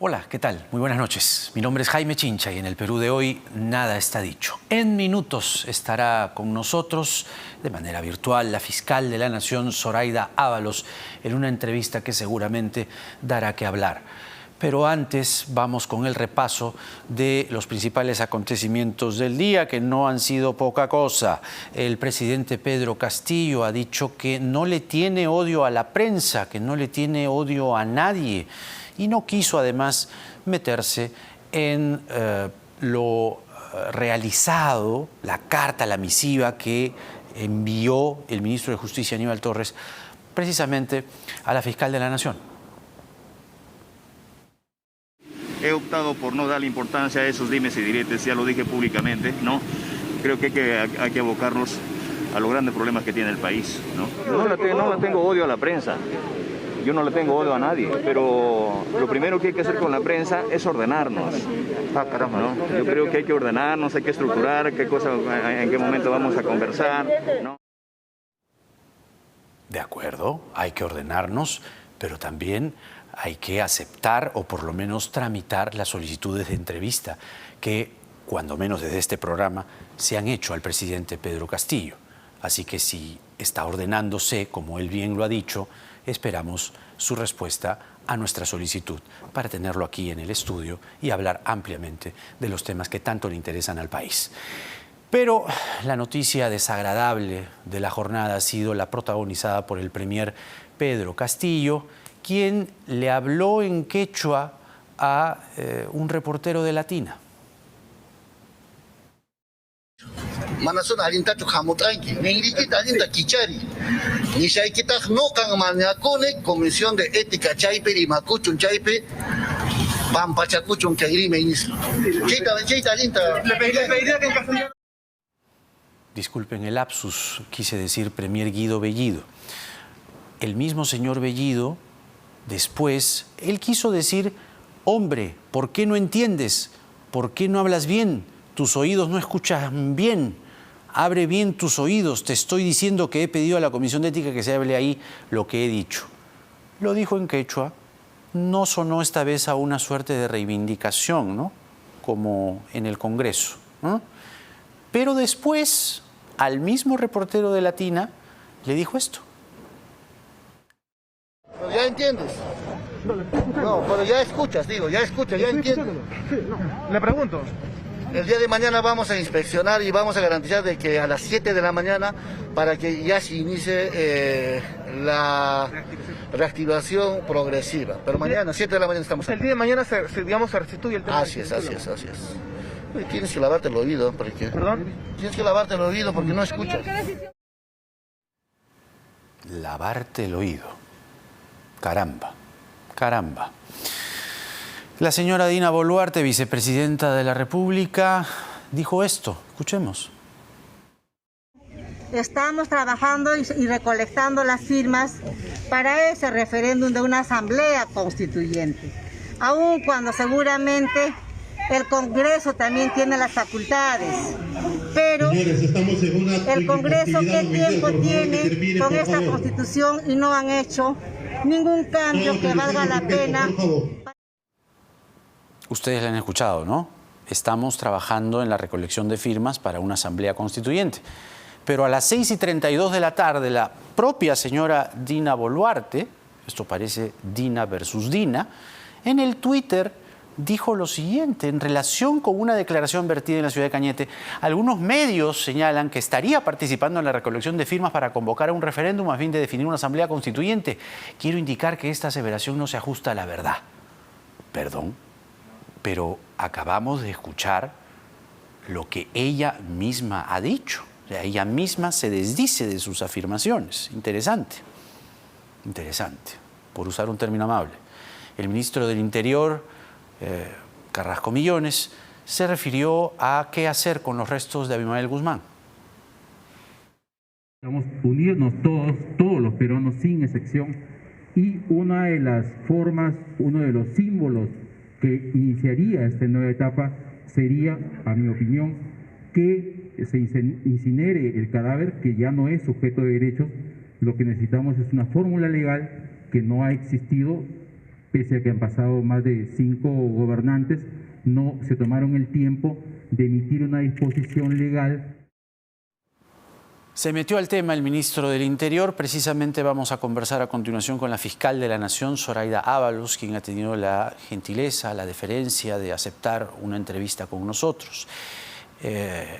Hola, ¿qué tal? Muy buenas noches. Mi nombre es Jaime Chincha y en el Perú de hoy nada está dicho. En minutos estará con nosotros de manera virtual la fiscal de la Nación, Zoraida Ábalos, en una entrevista que seguramente dará que hablar. Pero antes vamos con el repaso de los principales acontecimientos del día, que no han sido poca cosa. El presidente Pedro Castillo ha dicho que no le tiene odio a la prensa, que no le tiene odio a nadie, y no quiso además meterse en lo realizado, la carta, la misiva que envió el ministro de Justicia, Aníbal Torres, precisamente a la fiscal de la Nación. He optado por no darle importancia a esos dimes y diretes, ya lo dije públicamente, ¿no? Creo que hay que abocarnos a los grandes problemas que tiene el país, ¿no? No le tengo odio a la prensa, yo no le tengo odio a nadie, pero lo primero que hay que hacer con la prensa es ordenarnos. ¿No? Yo creo que hay que ordenarnos, hay que estructurar qué cosa, en qué momento vamos a conversar, ¿no? De acuerdo, hay que ordenarnos, pero también hay que aceptar o por lo menos tramitar las solicitudes de entrevista que, cuando menos desde este programa, se han hecho al presidente Pedro Castillo. Así que si está ordenándose, como él bien lo ha dicho, esperamos su respuesta a nuestra solicitud para tenerlo aquí en el estudio y hablar ampliamente de los temas que tanto le interesan al país. Pero la noticia desagradable de la jornada ha sido la protagonizada por el premier Pedro Castillo, quien le habló en quechua a un reportero de Latina. Manason alinta chujamutranqui, ningriquita alinta kichari. Nishaikita no kan maniacone, Comisión de Ética chaipe, rimacuchun chaipe, pampachacuchun kairime inis. Cheita alinta. Le pediría que en castellano. Disculpen el lapsus, quise decir premier Guido Bellido. El mismo señor Bellido, después, él quiso decir, hombre, ¿por qué no entiendes? ¿Por qué no hablas bien? Tus oídos no escuchan bien. Abre bien tus oídos. Te estoy diciendo que he pedido a la Comisión de Ética que se hable ahí lo que he dicho. Lo dijo en quechua. No sonó esta vez a una suerte de reivindicación, ¿no? Como en el Congreso, ¿no? Pero después, al mismo reportero de Latina, le dijo esto. Pero ya entiendes. No, pero ya escuchas, digo, ya escuchas, ya entiendes. Le pregunto. El día de mañana vamos a inspeccionar y vamos a garantizar de que a las 7 de la mañana, para que ya se inicie la reactivación progresiva. Pero mañana, 7 de la mañana estamos El día de mañana se restituye el tema. Así es. Tienes que lavarte el oído, porque... ¿Perdón? Tienes que lavarte el oído porque no escuchas. Lavarte el oído. Caramba. La señora Dina Boluarte, vicepresidenta de la República, dijo esto. Escuchemos. Estamos trabajando y recolectando las firmas para ese referéndum de una asamblea constituyente, aun cuando seguramente el Congreso también tiene las facultades. Pero el Congreso, ¿qué tiempo tiene con esta Constitución y no han hecho ningún cambio que valga la pena? Ustedes la han escuchado, ¿no? Estamos trabajando en la recolección de firmas para una asamblea constituyente. Pero a las 6:32 de la tarde, la propia señora Dina Boluarte, esto parece Dina versus Dina, en el Twitter dijo lo siguiente en relación con una declaración vertida en la ciudad de Cañete. Algunos medios señalan que estaría participando en la recolección de firmas para convocar a un referéndum a fin de definir una asamblea constituyente. Quiero indicar que esta aseveración no se ajusta a la verdad. Perdón, pero acabamos de escuchar lo que ella misma ha dicho. O sea, ella misma se desdice de sus afirmaciones. Interesante, por usar un término amable. El ministro del Interior, Carrasco Millones, se refirió a qué hacer con los restos de Abimael Guzmán. Vamos a unirnos todos los peruanos sin excepción, y una de las formas, uno de los símbolos que iniciaría esta nueva etapa sería, a mi opinión, que se incinere el cadáver, que ya no es sujeto de derechos. Lo que necesitamos es una fórmula legal que no ha existido, pese a que han pasado más de 5 gobernantes, no se tomaron el tiempo de emitir una disposición legal. Se metió al tema el ministro del Interior. Precisamente vamos a conversar a continuación con la fiscal de la Nación, Zoraida Ábalos, quien ha tenido la gentileza, la deferencia de aceptar una entrevista con nosotros.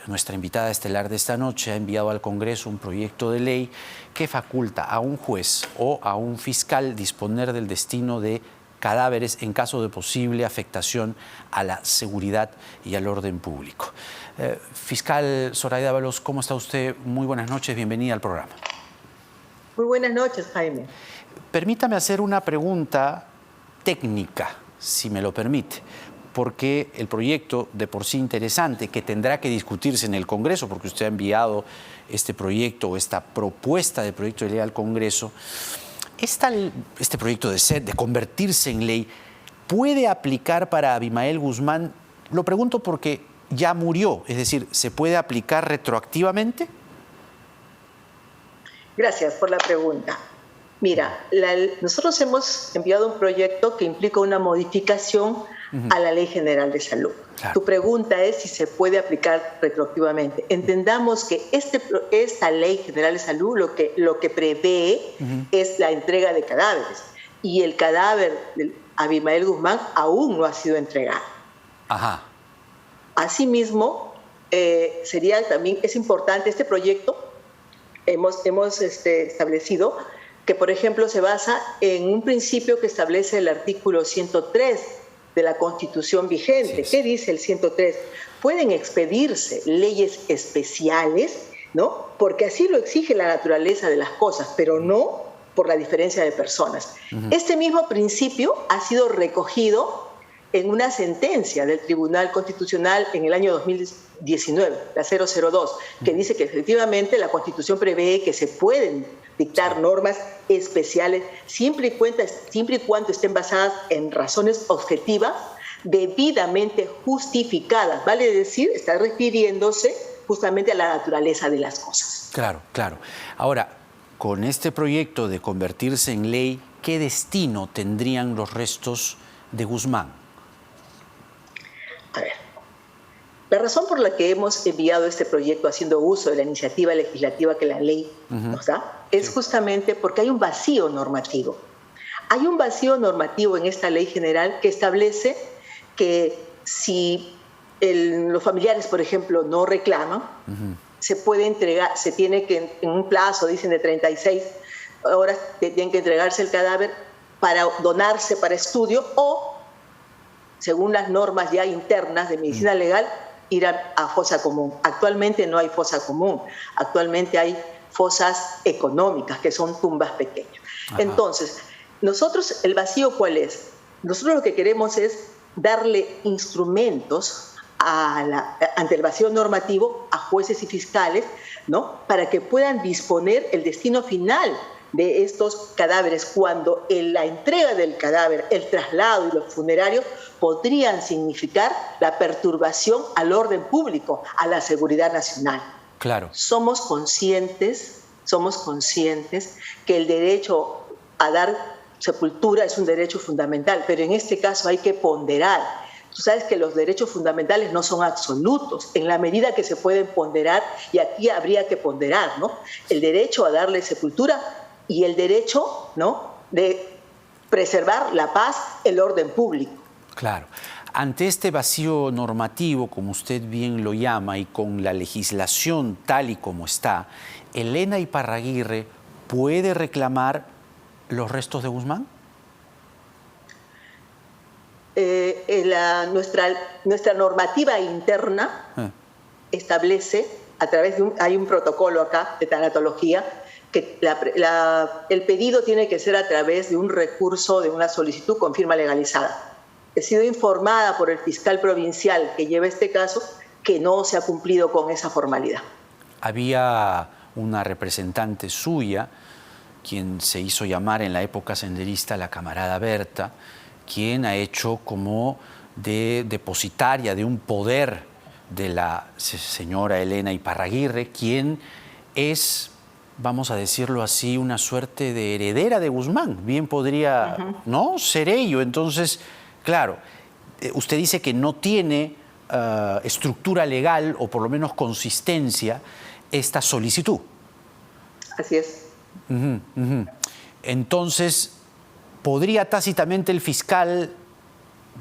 Nuestra invitada estelar de esta noche ha enviado al Congreso un proyecto de ley que faculta a un juez o a un fiscal disponer del destino de cadáveres en caso de posible afectación a la seguridad y al orden público. Fiscal Zoraida Ábalos, ¿cómo está usted? Muy buenas noches, bienvenida al programa. Muy buenas noches, Jaime. Permítame hacer una pregunta técnica, si me lo permite, porque el proyecto, de por sí interesante, que tendrá que discutirse en el Congreso, porque usted ha enviado este proyecto o esta propuesta de proyecto de ley al Congreso, este proyecto de convertirse en ley, ¿puede aplicar para Abimael Guzmán? Lo pregunto porque ya murió, es decir, ¿se puede aplicar retroactivamente? Gracias por la pregunta. Mira, nosotros hemos enviado un proyecto que implica una modificación a la Ley General de Salud. Claro. Tu pregunta es si se puede aplicar retroactivamente. Entendamos que esta Ley General de Salud lo que prevé es la entrega de cadáveres, y el cadáver de Abimael Guzmán aún no ha sido entregado. Ajá. Asimismo, es importante este proyecto. Hemos establecido que, por ejemplo, se basa en un principio que establece el artículo 103 de la Constitución vigente. Sí. ¿Qué dice el 103? Pueden expedirse leyes especiales, ¿no? Porque así lo exige la naturaleza de las cosas, pero no por la diferencia de personas. Este mismo principio ha sido recogido en una sentencia del Tribunal Constitucional en el año 2019, la 002, que dice que efectivamente la Constitución prevé que se pueden dictar normas especiales siempre y cuando estén basadas en razones objetivas, debidamente justificadas. Vale decir, está refiriéndose justamente a la naturaleza de las cosas. Claro, claro. Ahora, con este proyecto de convertirse en ley, ¿qué destino tendrían los restos de Guzmán? A ver, la razón por la que hemos enviado este proyecto haciendo uso de la iniciativa legislativa que la ley nos da es justamente porque hay un vacío normativo. Hay un vacío normativo en esta ley general que establece que si los familiares, por ejemplo, no reclaman, se puede entregar, se tiene que, en un plazo, dicen, de 36 horas, tienen que entregarse el cadáver para donarse para estudio o, según las normas ya internas de medicina legal, ir a fosa común. Actualmente no hay fosa común, actualmente hay fosas económicas, que son tumbas pequeñas. Ajá. Entonces, nosotros, ¿el vacío cuál es? Nosotros lo que queremos es darle instrumentos ante el vacío normativo a jueces y fiscales, ¿no? Para que puedan disponer el destino final de estos cadáveres, cuando la entrega del cadáver, el traslado y los funerarios podrían significar la perturbación al orden público, a la seguridad nacional. Claro. Somos conscientes que el derecho a dar sepultura es un derecho fundamental, pero en este caso hay que ponderar. Tú sabes que los derechos fundamentales no son absolutos, en la medida que se pueden ponderar, y aquí habría que ponderar, ¿no? El derecho a darle sepultura y el derecho, ¿no?, de preservar la paz, el orden público. Claro. Ante este vacío normativo, como usted bien lo llama, y con la legislación tal y como está, ¿Elena Iparraguirre puede reclamar los restos de Guzmán? Nuestra normativa interna establece, a través hay un protocolo acá de tanatología, que el pedido tiene que ser a través de un recurso, de una solicitud con firma legalizada. He sido informada por el fiscal provincial que lleva este caso que no se ha cumplido con esa formalidad. Había una representante suya, quien se hizo llamar en la época senderista la camarada Berta, quien ha hecho como de depositaria de un poder de la señora Elena Iparraguirre, quien es vamos a decirlo así, una suerte de heredera de Guzmán. Bien podría, ¿no?, ser ello. Entonces, claro, usted dice que no tiene estructura legal o por lo menos consistencia esta solicitud. Así es. Entonces, ¿podría tácitamente el fiscal,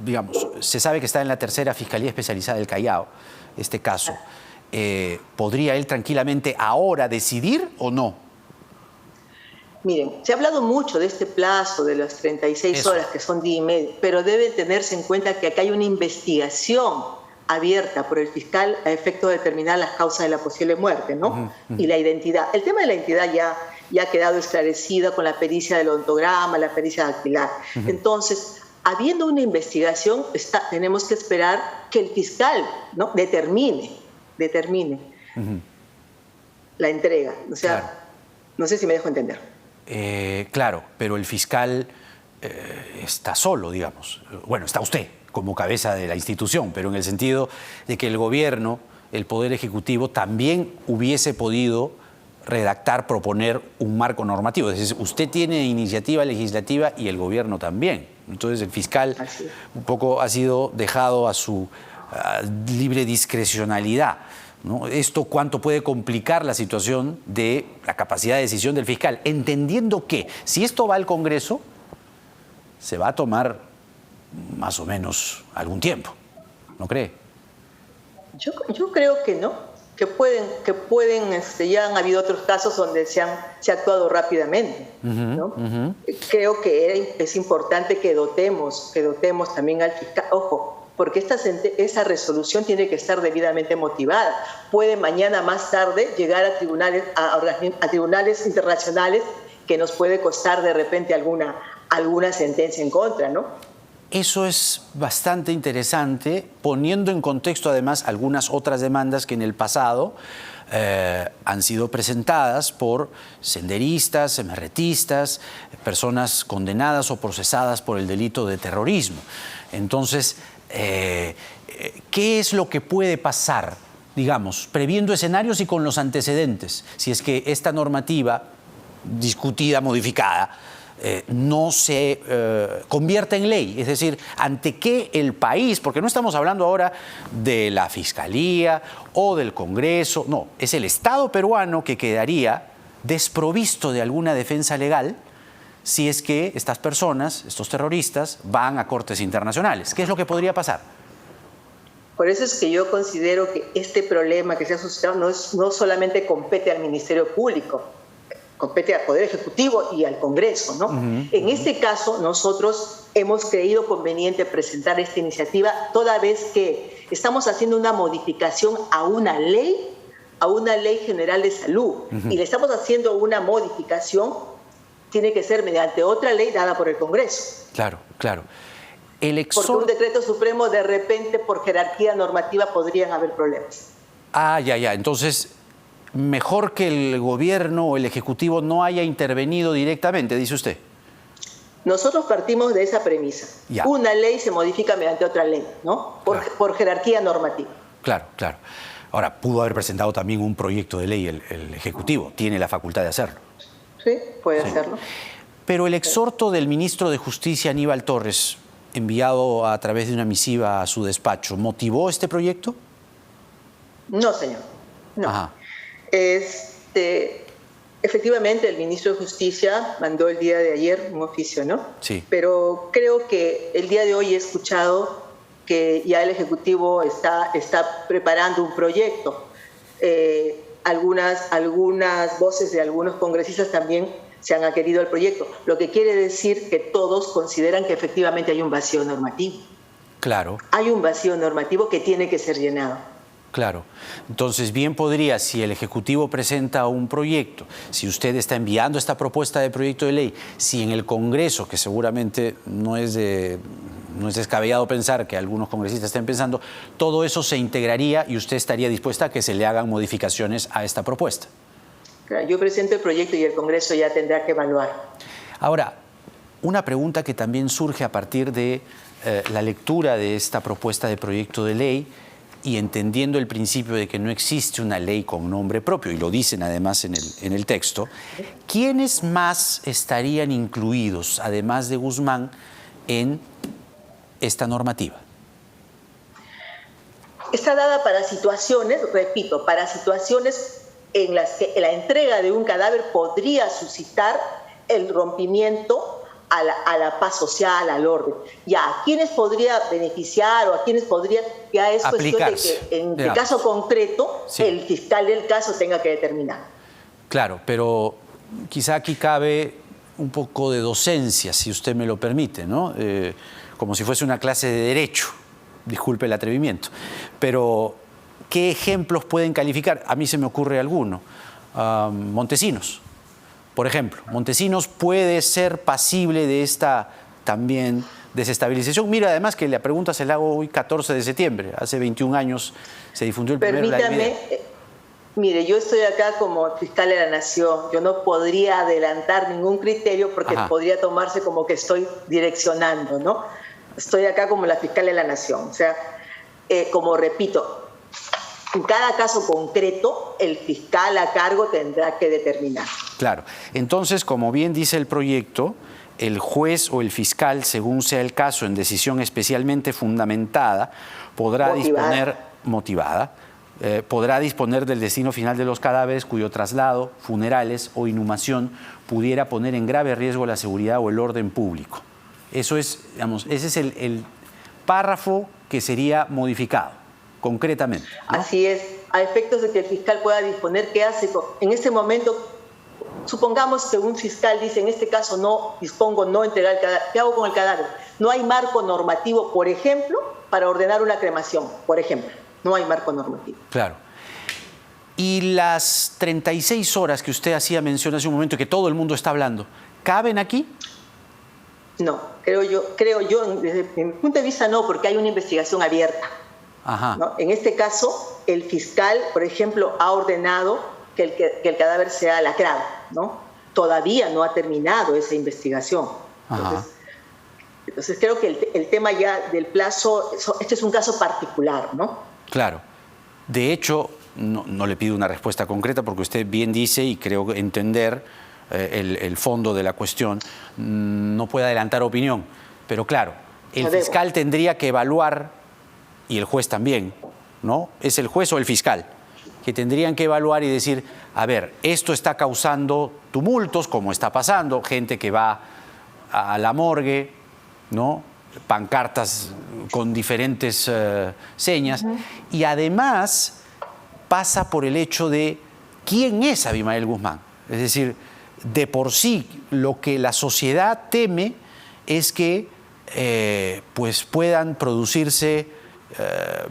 digamos, se sabe que está en la tercera Fiscalía Especializada del Callao, este caso, ¿podría él tranquilamente ahora decidir o no? Miren, se ha hablado mucho de este plazo de las 36 horas, que son día y medio, pero debe tenerse en cuenta que acá hay una investigación abierta por el fiscal a efecto de determinar las causas de la posible muerte, ¿no? Y la identidad. El tema de la identidad ya ha quedado esclarecida con la pericia del ontograma, la pericia dactilar. Entonces, habiendo una investigación, tenemos que esperar que el fiscal, ¿no?, determine la entrega. O sea, claro, no sé si me dejo entender. Claro, pero el fiscal está solo, digamos. Bueno, está usted como cabeza de la institución, pero en el sentido de que el gobierno, el Poder Ejecutivo, también hubiese podido redactar, proponer un marco normativo. Es decir, usted tiene iniciativa legislativa y el gobierno también. Entonces el fiscal un poco ha sido dejado a su libre discrecionalidad, ¿no? Esto cuánto puede complicar la situación de la capacidad de decisión del fiscal, entendiendo que si esto va al Congreso, se va a tomar más o menos algún tiempo, ¿no cree? Yo creo que no, que pueden ya han habido otros casos donde se ha actuado rápidamente, ¿no? Creo que es importante que dotemos también al fiscal, ojo, porque esa resolución tiene que estar debidamente motivada. Puede mañana más tarde llegar a tribunales internacionales que nos puede costar de repente alguna sentencia en contra, ¿no? Eso es bastante interesante, poniendo en contexto además algunas otras demandas que en el pasado han sido presentadas por senderistas, emerretistas, personas condenadas o procesadas por el delito de terrorismo. Entonces, ¿qué es lo que puede pasar, digamos, previendo escenarios y con los antecedentes, si es que esta normativa discutida, modificada, no se convierte en ley? Es decir, ¿ante qué el país? Porque no estamos hablando ahora de la Fiscalía o del Congreso, no, es el Estado peruano que quedaría desprovisto de alguna defensa legal si es que estas personas, estos terroristas, van a cortes internacionales. ¿Qué es lo que podría pasar? Por eso es que yo considero que este problema que se ha suscitado no solamente compete al Ministerio Público, compete al Poder Ejecutivo y al Congreso, ¿no? En este caso, nosotros hemos creído conveniente presentar esta iniciativa toda vez que estamos haciendo una modificación a una ley general de salud, y le estamos haciendo una modificación, tiene que ser mediante otra ley dada por el Congreso. Claro, claro. Porque un decreto supremo, de repente, por jerarquía normativa, podrían haber problemas. Ya. Entonces, mejor que el gobierno o el Ejecutivo no haya intervenido directamente, dice usted. Nosotros partimos de esa premisa. Ya. Una ley se modifica mediante otra ley, ¿no? Por jerarquía normativa. Claro. Ahora, pudo haber presentado también un proyecto de ley el Ejecutivo, tiene la facultad de hacerlo. Sí, puede hacerlo. Pero el exhorto del ministro de Justicia, Aníbal Torres, enviado a través de una misiva a su despacho, ¿motivó este proyecto? No, señor. No. Ajá. Efectivamente, el ministro de Justicia mandó el día de ayer un oficio, ¿no? Sí. Pero creo que el día de hoy he escuchado que ya el Ejecutivo está preparando un proyecto. Algunas voces de algunos congresistas también se han adherido al proyecto, lo que quiere decir que todos consideran que efectivamente hay un vacío normativo. Claro. Hay un vacío normativo que tiene que ser llenado. Claro. Entonces, bien podría, si el Ejecutivo presenta un proyecto, si usted está enviando esta propuesta de proyecto de ley, si en el Congreso, que seguramente no es descabellado pensar que algunos congresistas estén pensando, todo eso se integraría y usted estaría dispuesta a que se le hagan modificaciones a esta propuesta. Claro, yo presento el proyecto y el Congreso ya tendrá que evaluar. Ahora, una pregunta que también surge a partir de la lectura de esta propuesta de proyecto de ley y entendiendo el principio de que no existe una ley con nombre propio, y lo dicen además en el texto, ¿quiénes más estarían incluidos, además de Guzmán, en esta normativa? Está dada para situaciones, repito, para situaciones en las que la entrega de un cadáver podría suscitar el rompimiento a la paz social, al orden. Ya, ¿a quiénes podría beneficiar o a quiénes podría? Ya es cuestión de que en el caso concreto, sí, el fiscal del caso tenga que determinar. Claro, pero quizá aquí cabe un poco de docencia, si usted me lo permite, ¿no? Como si fuese una clase de derecho, disculpe el atrevimiento. Pero, ¿qué ejemplos pueden calificar? A mí se me ocurre alguno. Montesinos. Por ejemplo, Montesinos puede ser pasible de esta también desestabilización. Mira, además que la pregunta se la hago hoy 14 de septiembre. Hace 21 años se difundió el primer ley. Permítame, mire, yo estoy acá como fiscal de la Nación. Yo no podría adelantar ningún criterio porque podría tomarse como que estoy direccionando, ¿no? Estoy acá como la fiscal de la Nación. O sea, como repito, en cada caso concreto, el fiscal a cargo tendrá que determinar. Claro. Entonces, como bien dice el proyecto, el juez o el fiscal, según sea el caso, en decisión especialmente fundamentada, podrá disponer del destino final de los cadáveres cuyo traslado, funerales o inhumación pudiera poner en grave riesgo la seguridad o el orden público. Eso es, digamos, ese es el párrafo que sería modificado. Concretamente, ¿no? Así es, a efectos de que el fiscal pueda disponer qué hace en este momento. Supongamos que un fiscal dice, en este caso no dispongo, no entregar el cadáver. ¿Qué hago con el cadáver? No hay marco normativo, por ejemplo, para ordenar una cremación, por ejemplo. No hay marco normativo. Claro. Y las 36 horas que usted hacía mención hace un momento, que todo el mundo está hablando, ¿caben aquí? No, creo yo, desde mi punto de vista no, porque hay una investigación abierta. Ajá. ¿No? En este caso, el fiscal, por ejemplo, ha ordenado que el cadáver sea lacrado, ¿no? Todavía no ha terminado esa investigación. Entonces creo que el tema ya del plazo, este es un caso particular, ¿no? Claro. De hecho, no le pido una respuesta concreta porque usted bien dice, y creo entender el fondo de la cuestión, no puede adelantar opinión. Pero claro, el fiscal tendría que evaluar, y el juez también, ¿no? Es el juez o el fiscal, que tendrían que evaluar y decir, a ver, esto está causando tumultos, como está pasando, gente que va a la morgue, ¿no? Pancartas con diferentes señas, y además pasa por el hecho de quién es Abimael Guzmán. Es decir, de por sí lo que la sociedad teme es que pues puedan producirse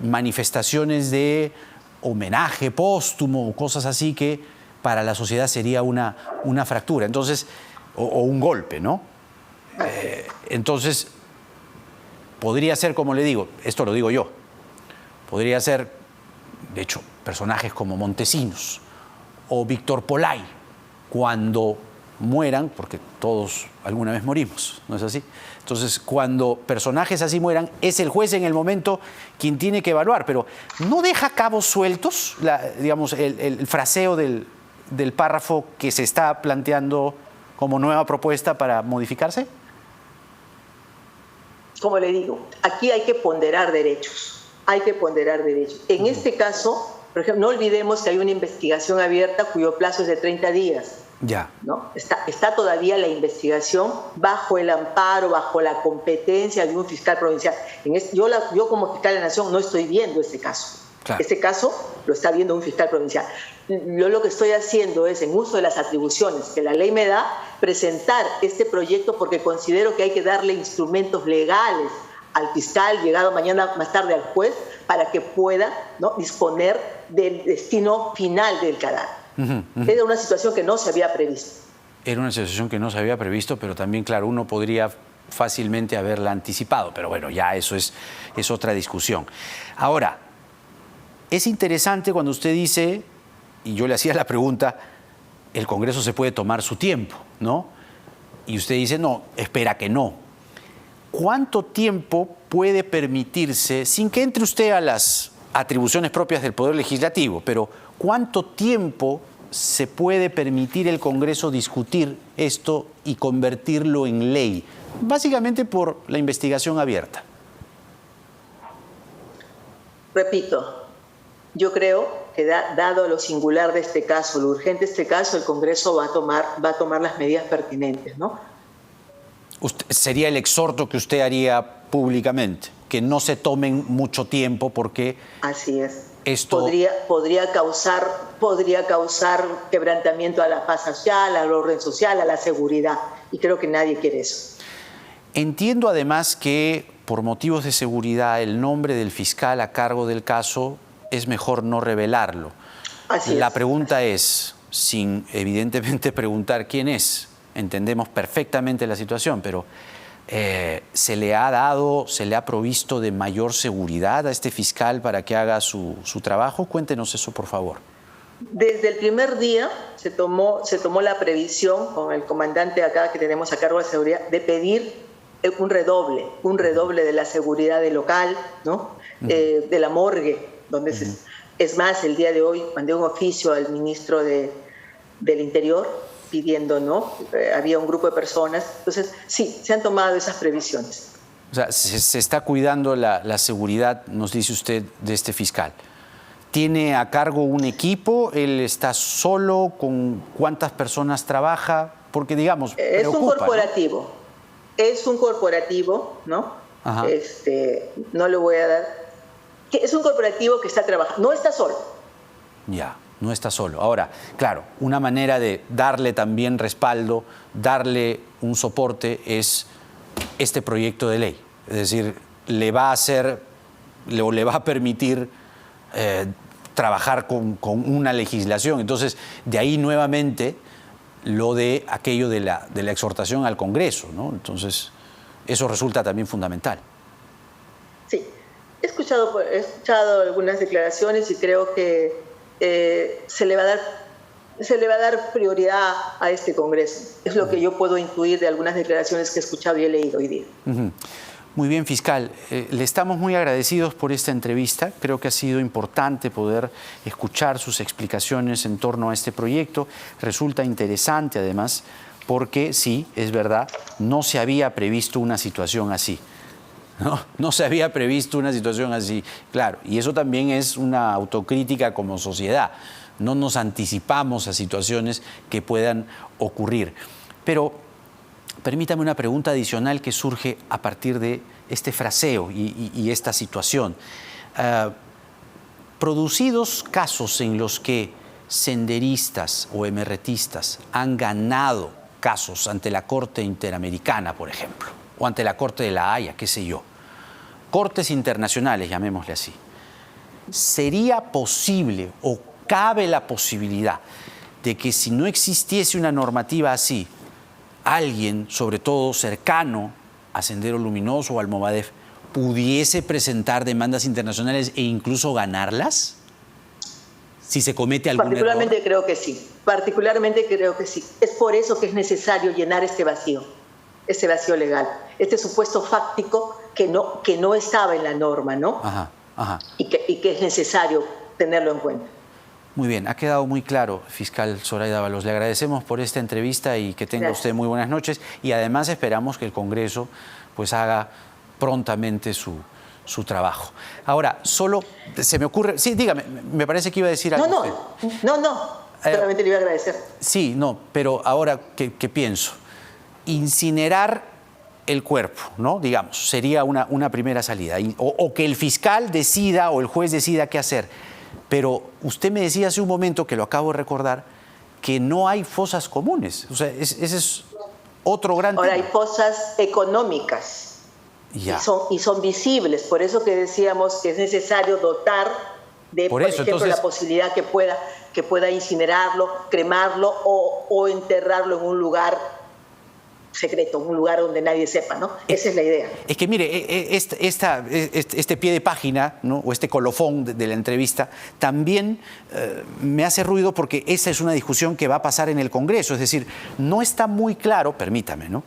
manifestaciones de homenaje póstumo o cosas así que para la sociedad sería una fractura, entonces, o un golpe, ¿no? Entonces, podría ser, como le digo, esto lo digo yo, podría ser, de hecho, personajes como Montesinos o Víctor Polay, cuando mueran, porque todos alguna vez morimos, ¿no es así? Entonces, cuando personajes así mueran, es el juez en el momento quien tiene que evaluar, pero ¿no deja cabos sueltos, digamos, el fraseo del párrafo que se está planteando como nueva propuesta para modificarse? Como le digo, aquí hay que ponderar derechos, En este caso, por ejemplo, no olvidemos que hay una investigación abierta cuyo plazo es de 30 días. Ya. ¿No? Está todavía la investigación bajo el amparo, bajo la competencia de un fiscal provincial. Yo como fiscal de la Nación no estoy viendo ese caso. Claro. Ese caso lo está viendo un fiscal provincial. Yo lo que estoy haciendo es, en uso de las atribuciones que la ley me da, presentar este proyecto porque considero que hay que darle instrumentos legales al fiscal, llegado mañana más tarde al juez, para que pueda, ¿no?, disponer del destino final del cadáver. Era una situación que no se había previsto. Era una situación que no se había previsto, pero también, claro, uno podría fácilmente haberla anticipado, pero bueno, ya eso es otra discusión. Ahora, es interesante cuando usted dice, y yo le hacía la pregunta, el Congreso se puede tomar su tiempo, ¿no? Y usted dice, no, espera que no. ¿Cuánto tiempo puede permitirse, sin que entre usted a atribuciones propias del Poder Legislativo, pero ¿cuánto tiempo se puede permitir el Congreso discutir esto y convertirlo en ley? Básicamente por la investigación abierta. Repito, yo creo que dado lo singular de este caso, lo urgente de este caso, el Congreso va a tomar las medidas pertinentes, ¿no? Sería el exhorto que usted haría públicamente, que no se tomen mucho tiempo porque... Así es. Esto podría causar quebrantamiento a la paz social, al orden social, a la seguridad. Y creo que nadie quiere eso. Entiendo además que por motivos de seguridad el nombre del fiscal a cargo del caso es mejor no revelarlo. Así La es. pregunta es, sin evidentemente preguntar quién es, entendemos perfectamente la situación, pero ¿se le ha provisto de mayor seguridad a este fiscal para que haga su trabajo? Cuéntenos eso, por favor. Desde el primer día se tomó la previsión con el comandante acá que tenemos a cargo de la seguridad de pedir un redoble de la seguridad del local, ¿no? De la morgue, donde es más, el día de hoy mandé un oficio al ministro del Interior pidiendo, ¿no? Había un grupo de personas. Entonces, sí, se han tomado esas previsiones. O sea, se está cuidando la seguridad, nos dice usted, de este fiscal. ¿Tiene a cargo un equipo? ¿Él está solo? ¿Con cuántas personas trabaja? Porque, digamos, es un corporativo. ¿no? Es un corporativo, ¿no? Ajá. No le voy a dar... Es un corporativo que está trabajando. No está solo. Ya. No está solo. Ahora, claro, una manera de darle también respaldo, darle un soporte es este proyecto de ley. Es decir, le va a permitir trabajar con una legislación. Entonces, de ahí nuevamente lo de aquello de la exhortación al Congreso, ¿no? Entonces, eso resulta también fundamental. Sí, he escuchado algunas declaraciones y creo que se le va a dar prioridad a este Congreso. Es lo que yo puedo intuir de algunas declaraciones que he escuchado y he leído hoy día. Muy bien, fiscal. Le estamos muy agradecidos por esta entrevista. Creo que ha sido importante poder escuchar sus explicaciones en torno a este proyecto. Resulta interesante, además, porque sí, es verdad, no se había previsto una situación así. No se había previsto una situación así, claro, y eso también es una autocrítica como sociedad. No nos anticipamos a situaciones que puedan ocurrir. Pero permítame una pregunta adicional que surge a partir de este fraseo y esta situación. Producidos casos en los que senderistas o emerretistas han ganado casos ante la Corte Interamericana, por ejemplo, o ante la Corte de la Haya, qué sé yo, cortes internacionales, llamémosle así, ¿sería posible o cabe la posibilidad de que si no existiese una normativa así, alguien, sobre todo cercano a Sendero Luminoso o al Movadef, pudiese presentar demandas internacionales e incluso ganarlas? Si se comete algún Particularmente error. creo que sí. Particularmente creo que sí. Es por eso que es necesario llenar este vacío legal, este supuesto fáctico que no estaba en la norma, ¿no? Ajá, ajá. Y que es necesario tenerlo en cuenta. Muy bien, ha quedado muy claro, fiscal Zoraida Ábalos. Le agradecemos por esta entrevista y que tenga usted muy buenas noches. Y además esperamos que el Congreso pues haga prontamente su trabajo. Ahora, solo se me ocurre... Sí, dígame, me parece que iba a decir algo. No, solamente le iba a agradecer. Sí, no, pero ahora que pienso, incinerar el cuerpo, ¿no? Digamos, sería una primera salida. O que el fiscal decida o el juez decida qué hacer. Pero usted me decía hace un momento, que lo acabo de recordar, que no hay fosas comunes. O sea, ese es otro gran Ahora tema. hay fosas económicas. Ya. Y son visibles. Por eso que decíamos que es necesario dotar de, por ejemplo, entonces, la posibilidad que pueda incinerarlo, cremarlo o enterrarlo en un lugar secreto, un lugar donde nadie sepa, ¿no? Esa es la idea. Es que mire, este pie de página, ¿no? O este colofón de la entrevista también me hace ruido porque esa es una discusión que va a pasar en el Congreso. Es decir, no está muy claro, permítame, ¿no?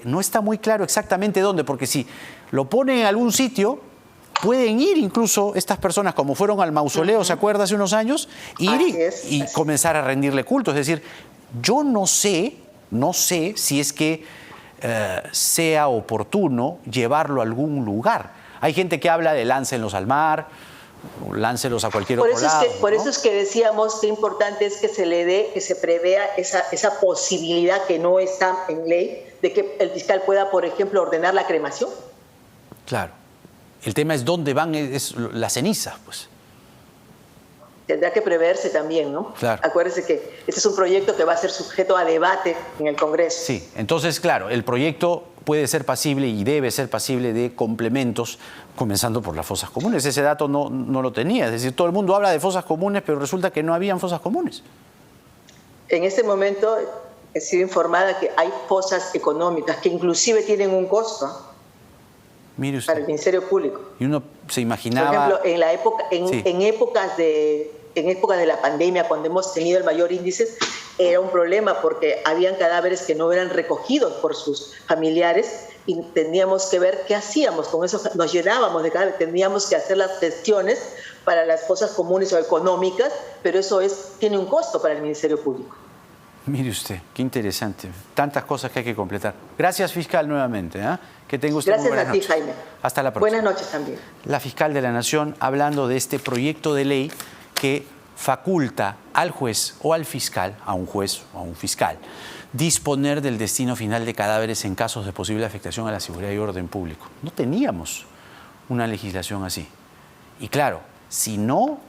No está muy claro exactamente dónde, porque si lo pone en algún sitio, pueden ir incluso estas personas, como fueron al mausoleo, ¿se acuerda? Hace unos años, ir y comenzar a rendirle culto. Es decir, yo no sé si es que sea oportuno llevarlo a algún lugar. Hay gente que habla de láncenlos al mar, o láncelos a cualquier otro lado. Por eso es que decíamos que importante es que se le dé, que se prevea esa posibilidad que no está en ley, de que el fiscal pueda, por ejemplo, ordenar la cremación. Claro. El tema es dónde van las cenizas, pues. Tendrá que preverse también, ¿no? Claro. Acuérdese que este es un proyecto que va a ser sujeto a debate en el Congreso. Sí, entonces, claro, el proyecto puede ser pasible y debe ser pasible de complementos, comenzando por las fosas comunes. Ese dato no lo tenía. Es decir, todo el mundo habla de fosas comunes, pero resulta que no habían fosas comunes. En este momento he sido informada que hay fosas económicas que inclusive tienen un costo. Mire usted. Para el Ministerio Público. Y uno se imaginaba... Por ejemplo, en épocas de la pandemia, cuando hemos tenido el mayor índice, era un problema porque habían cadáveres que no eran recogidos por sus familiares y teníamos que ver qué hacíamos con eso. Nos llenábamos de cadáveres, teníamos que hacer las gestiones para las fosas comunes o económicas, pero eso tiene un costo para el Ministerio Público. Mire usted, qué interesante. Tantas cosas que hay que completar. Gracias, fiscal, nuevamente. Que tenga usted muy buenas noches. Gracias a ti, Jaime. Hasta la próxima. Buenas noches también. La fiscal de la Nación hablando de este proyecto de ley que faculta al juez o al fiscal, a un juez o a un fiscal, disponer del destino final de cadáveres en casos de posible afectación a la seguridad y orden público. No teníamos una legislación así. Y claro, si no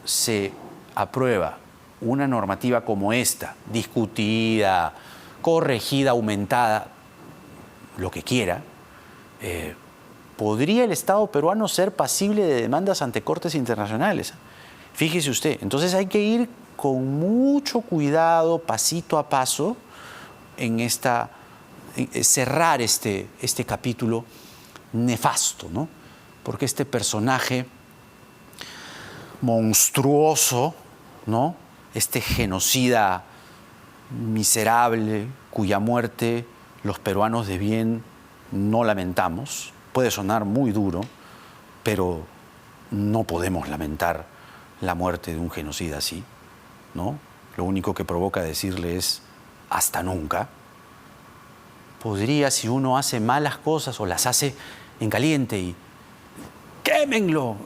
se aprueba una normativa como esta, discutida, corregida, aumentada, lo que quiera, ¿podría el Estado peruano ser pasible de demandas ante cortes internacionales? Fíjese usted, entonces hay que ir con mucho cuidado, pasito a paso, en cerrar este capítulo nefasto, ¿no? Porque este personaje monstruoso, ¿no? Este genocida miserable, cuya muerte los peruanos de bien no lamentamos, puede sonar muy duro, pero no podemos lamentar la muerte de un genocida así, ¿no? Lo único que provoca decirle es hasta nunca. Podría, si uno hace malas cosas o las hace en caliente y quémenlo,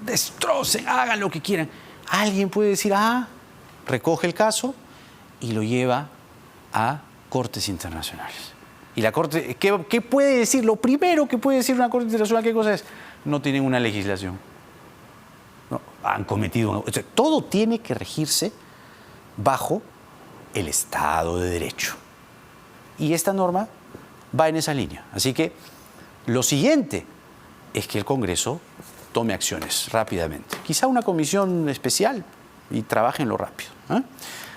destrocen, hagan lo que quieran, alguien puede decir, recoge el caso y lo lleva a cortes internacionales. Y la Corte, ¿qué puede decir? Lo primero que puede decir una Corte Internacional, ¿qué cosa es? No tienen una legislación. No, han cometido... todo tiene que regirse bajo el Estado de Derecho. Y esta norma va en esa línea. Así que lo siguiente es que el Congreso tome acciones rápidamente. Quizá una comisión especial y trabajenlo rápido.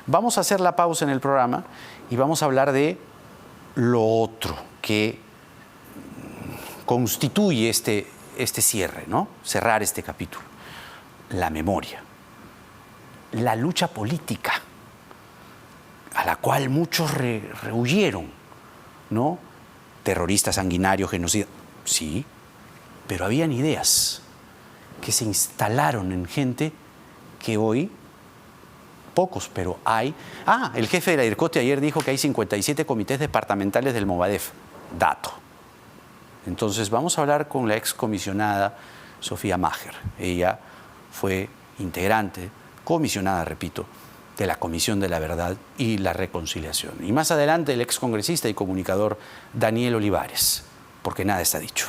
Vamos a hacer la pausa en el programa y vamos a hablar de lo otro que constituye este cierre, ¿no? Cerrar este capítulo. La memoria. La lucha política a la cual muchos rehuyeron, ¿no? Terroristas sanguinarios, genocidas. Sí, pero habían ideas que se instalaron en gente que hoy... pocos, pero hay... el jefe de la DIRCOTE ayer dijo que hay 57 comités departamentales del Movadef. Dato. Entonces vamos a hablar con la excomisionada Sofía Maher. Ella fue integrante, comisionada, repito, de la Comisión de la Verdad y la Reconciliación. Y más adelante el excongresista y comunicador Daniel Olivares, porque nada está dicho.